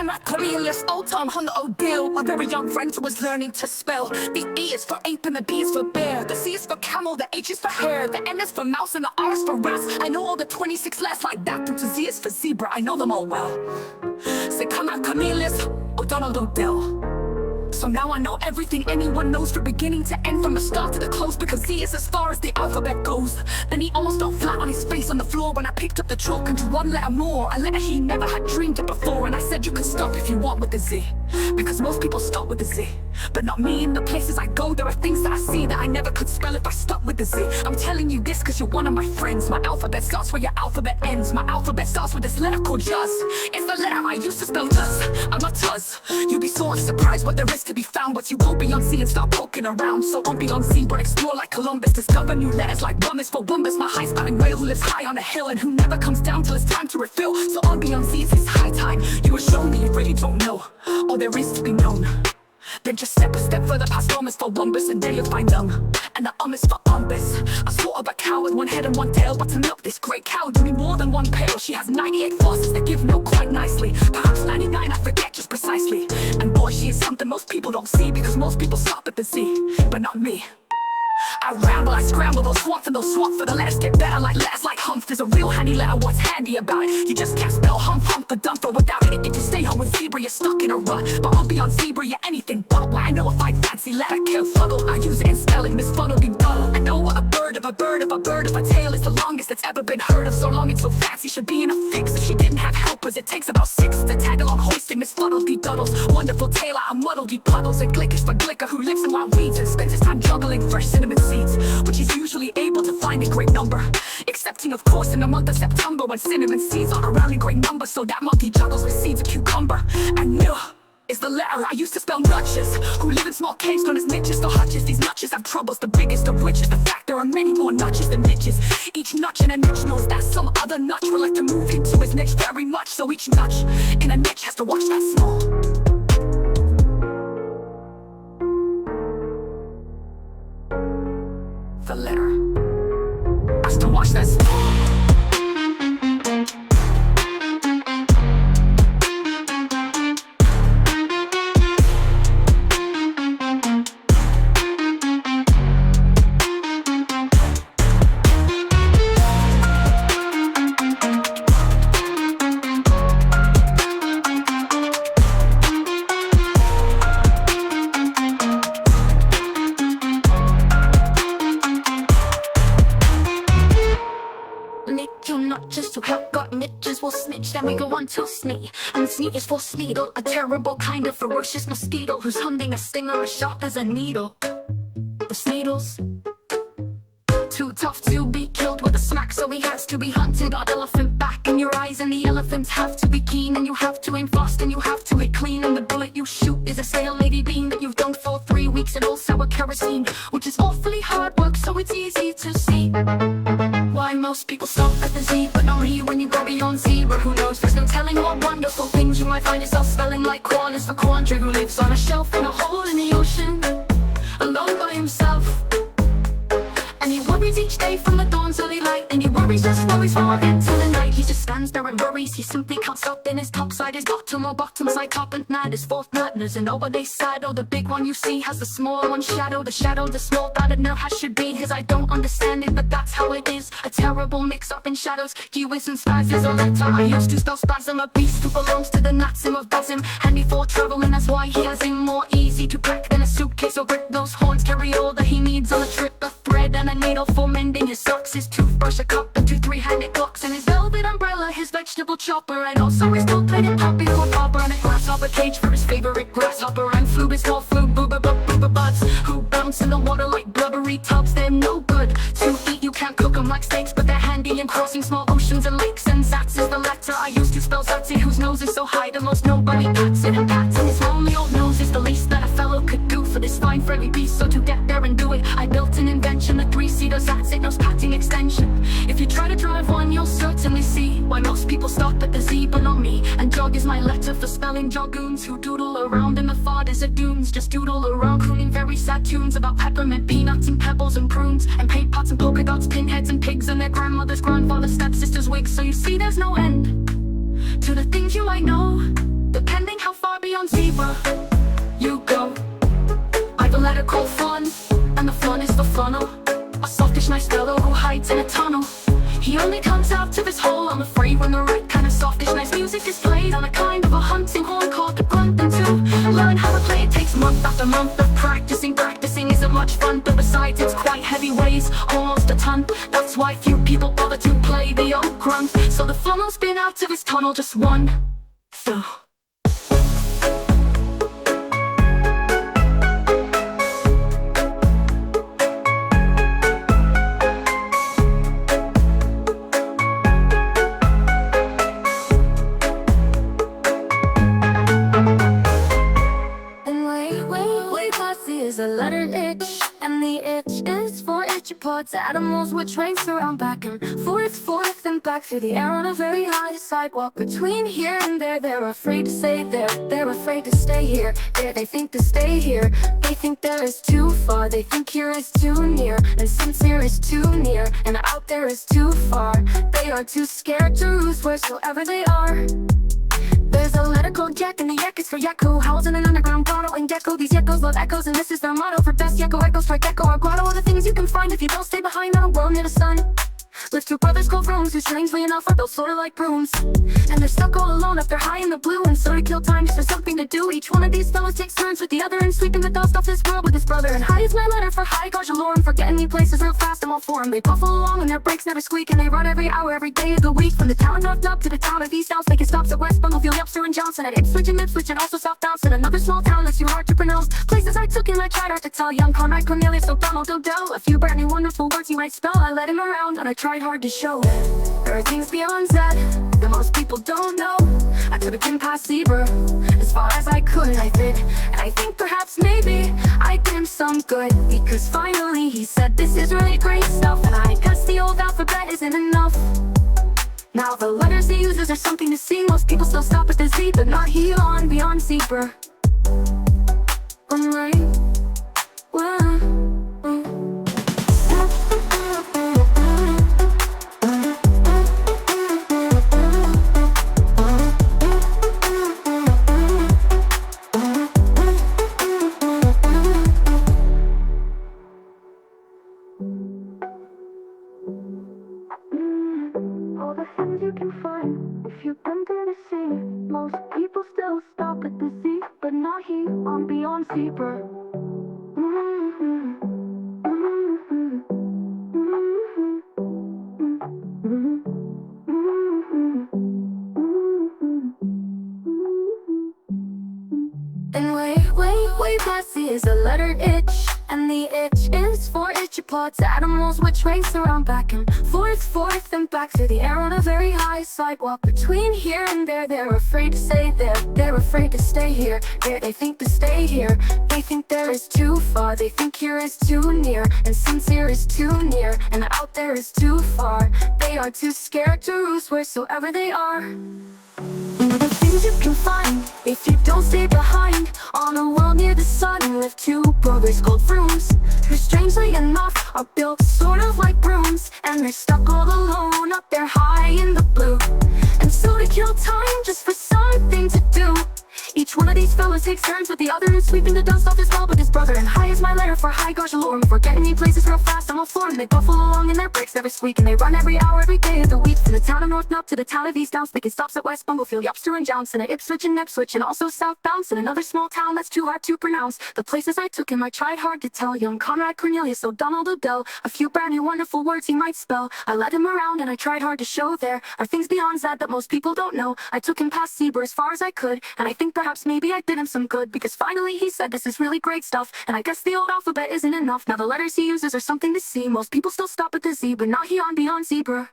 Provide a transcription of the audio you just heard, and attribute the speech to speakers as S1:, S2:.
S1: conrad, cornelius, old Tom, Hunter, O'Deal. My very young friend who was learning to spell. The E is for ape and the B is for bear. The C is for camel, the H is for hare. The N is for mouse and the R is for rats. I know all the 26 letters like that. Through to Z is for zebra, I know them all well. Say conrad, cornelius, O'Donnell, O'Dell. So now I know everything anyone knows from beginning to end, from the start to the close, because Z is as far as the alphabet goes. Then he almost fell flat on his face on the floor when I picked up the chalk and drew one letter more, a letter he never had dreamed of before. And I said you can stop if you want with the Z, because most people stop with the Z, but not me. In the places I go, there are things that I see that I never could spell if I stopped with the Z. I'm telling you this cause you're one of my friends. My alphabet starts where your alphabet ends. My alphabet starts with this letter called Yuzz. It's the letter I used to spell Yuzz-a-ma-tuzz. You'd be so surprised what there is to be found, but you won't be on Z and start poking around. So on be on zebra, explore like Columbus, discover new letters like wumbus for wumbus. My high-spouting whale who lives high on a hill and who never comes down till it's time to refill. So on be on Z, it's high time you will show me you really don't know all there is to be known. Then just step a step further past wumbus for wumbus, and there you'll find and the is for umbus. A sort of a cow with one head and one tail, but to milk this great cow you need more than one pail. She has 98 faucets that give milk quite nicely, perhaps 99, I forget just precisely. And boy, she is something most people don't see, because most people stop at the Z, but not me. I ramble, I scramble, those swampf and those swumpf, for the letters get better like letters like humph. There's a real handy letter, what's handy about it? You just can't spell humpf-humpf-a-dumpfer without it. If you stay home with zebra, you're stuck in a rut, but I'll be on zebra, you're anything but. Well, I know if I fancy letter kill fuddle, I use it in spelling, this fuddle-dee-duddle. I know what a bird of a tail is the longest that's ever been heard of. So long it's so fancy, should be in a fix. If she didn't have helpers, it takes about 6 to tag along hoisting this fuddle-dee-duddles. Wonderful tailor, I'm Muddle-dee-puddles, and glikk is for glikker, who lives in wild weeds and spends his time juggling fresh cinnamon seeds, which is usually able to find a great number, excepting of course in the month of September, when cinnamon seeds are around in great number. So that monkey juggles with seeds of cucumber. And mill is the letter I used to spell Nutches, who live in small caves known as niches. The hutches, these Nutches have troubles, the biggest of which is the fact there are many more Nutches than niches. Each nutch in a niche knows that some other nutch will like to move into his niche very much, so each nutch in a niche has to watch that small. The letter has to watch that small. Nutches who have got niches will snitch, then we go on to snee. And snee is for sneedle, a terrible kind of ferocious mosquito who's hunting a stinger as sharp as a needle. The sneedle's too tough to be killed with a smack, so he has to be hunted on elephant back. And your eyes and the elephants have to be keen, and you have to aim fast and you have to hit clean. And the bullet you shoot is a sail lady bean that you've done for 3 weeks in old sour kerosene, which is awfully hard work, so it's easy to see why most people stop at the Z, but not me. When you go beyond zebra, who knows, there's no telling what wonderful things you might find yourself spelling. Like quan is for quandary, who lives on a shelf in a hole in the ocean, alone by himself. And he worries each day from the dawn's early light, and he worries just worries far into the night. He just stands there and worries, he simply can't stop. Then his top side is bottom, or bottom side top, and night is fourth madness. And over they side, oh, the big one you see has the small one shadow. The shadow, the small dotted know how should be his. I don't understand it, but that's how it is. A terrible mix up in shadows. Kiwis and spies is a letter I used to spell spasm. A beast who belongs to the Natsim of Bazim, handy for travel, and that's why he has him more easy to crack than a suitcase or brick. Those horns carry all that he needs on a trip. A thread and a needle for mending his socks, his toothbrush, a cup, and 2 3-handed clocks, and his velvet umbrella, his vegetable chopper, and also his gold-plated poppy for popper, and a grasshopper cage for his favorite grasshopper, and flube is called flube booba buds, who bounce in the water like blubbery tubs. They're no good to eat, you can't cook them like steaks, but they're handy in crossing small oceans and lakes. And Zats is the letter I used to spell Zatsy, whose nose is so high the most nobody pats it, and pats, and his lonely old nose is the least that a fellow could do for this fine friendly beast. So to get there and do it, I built an invention, a 3-seater Zats, it knows patting extension. If you try to drive one, you'll certainly see why most people stop at the Z, but not me. And jog is my letter for spelling joggoons, who doodle around in the far desert dunes, just doodle around crooning very sad tunes about peppermint, peanuts and pebbles and prunes, and paint pots and polka dots, pinheads and pigs, and their grandmother's grandfather's stepsister's wigs. So you see there's no end to the things you might know, depending how hides in a tunnel. He only comes out to his hole, I'm afraid, when the right kind of softish nice music is played on a kind of a hunting horn called the grunt. And to learn how to play it takes month after month of practicing. Practicing isn't much fun, but besides it's quite heavy, weighs almost a ton. That's why few people bother to play the old grunt. So the funnel's been out of his tunnel, just one fill. Is a letter itch, and the itch is for itchy-pods, animals which race around back and forth and back through the air on a very high sidewalk between here and there. They're afraid to stay there, they're afraid to stay here. They think to stay here, they think there is too far. They think here is too near, and since here is too near and out there is too far, they are too scared to roost wheresoever they are. There's a letter called yak, and the yak is for Yakko, howls in an underground grotto and gecko. These geckos love echoes, and this is their motto: for best Yakko, echo, strike echo. Our grotto are the things you can find if you don't stay behind on a world near the sun. Live two brothers called rooms, who strangely enough are built sorta like brooms. And they're stuck all alone up there high in the blue, and so to kill time just for something to do, each one of these fellows takes turns with the other in sweeping the dust off this world with his brother. And high is my letter for high, gosh, allure, and for getting me places real fast, I'm all for 'em. They puffle along and their brakes never squeak, and they run every hour, every day of the week. From the town of North Dub to the town of East Downs, making stops at West Bunglefield, Upster, and Johnson, at Ipswich and Ipswich, and also South Downson, another small town that's too hard to pronounce. Places I took and I tried hard to tell: young Conrad, Cornelius, O'Donnell, Dell. A few brand new wonderful words you might spell. I led him around and I tried hard to show there are things beyond that that most people don't know. I took him past zebra as far as I could, I think. And I think perhaps maybe I did him some good, because finally he said this is really great stuff. And I guess the old alphabet isn't enough. Now the letters he uses are something to see. Most people still stop at the Z, but not he on beyond zebra. All the things you can find if you've been to the sea. Most people still stop at the Z, but not he on beyond zebra. And way past Z is a letter itch, and the itch is for itchy-pods, animals which race around back and forth and back through the air on a very high sidewalk between here and there. They're afraid to stay there, they're afraid to stay here. They think to stay here, they think there is too far. They think here is too near, and since here is too near and out there is too far, they are too scared to roost wheresoever they are. The things you can find if you don't stay behind on a world near the sun. Live two brothers called Frooms, who strangely enough are built sort of like brooms, and they're stuck all alone up there high in the blue. And so to kill time just for something to do, each one of these fellas takes turns with the other in sweeping the dust off his wall with his brother. And high is my letter for high, gosh, allure, for getting me places real fast, I'm all for 'em. They buffle along and their brakes never squeak, and they run every hour, every day of the week. From the town of North Nub to the town of East Downs, making stops at West Bunglefield, Upster, and Johnson, at Ipswich and Ipswich, and also South Downson, another small town that's too hard to pronounce. The places I took him I tried hard to tell: young Conrad, Cornelius, O'Donnell, Dell. A few brand new wonderful words he might spell. I led him around and I tried hard to show there are things beyond that most people don't know. I took him past zebra as far as I could, and I think perhaps maybe I did him some good, because finally he said this is really great stuff. And I guess the old alphabet isn't enough. Now the letters he uses are something to see. Most people still stop at the Z, but not he on beyond zebra.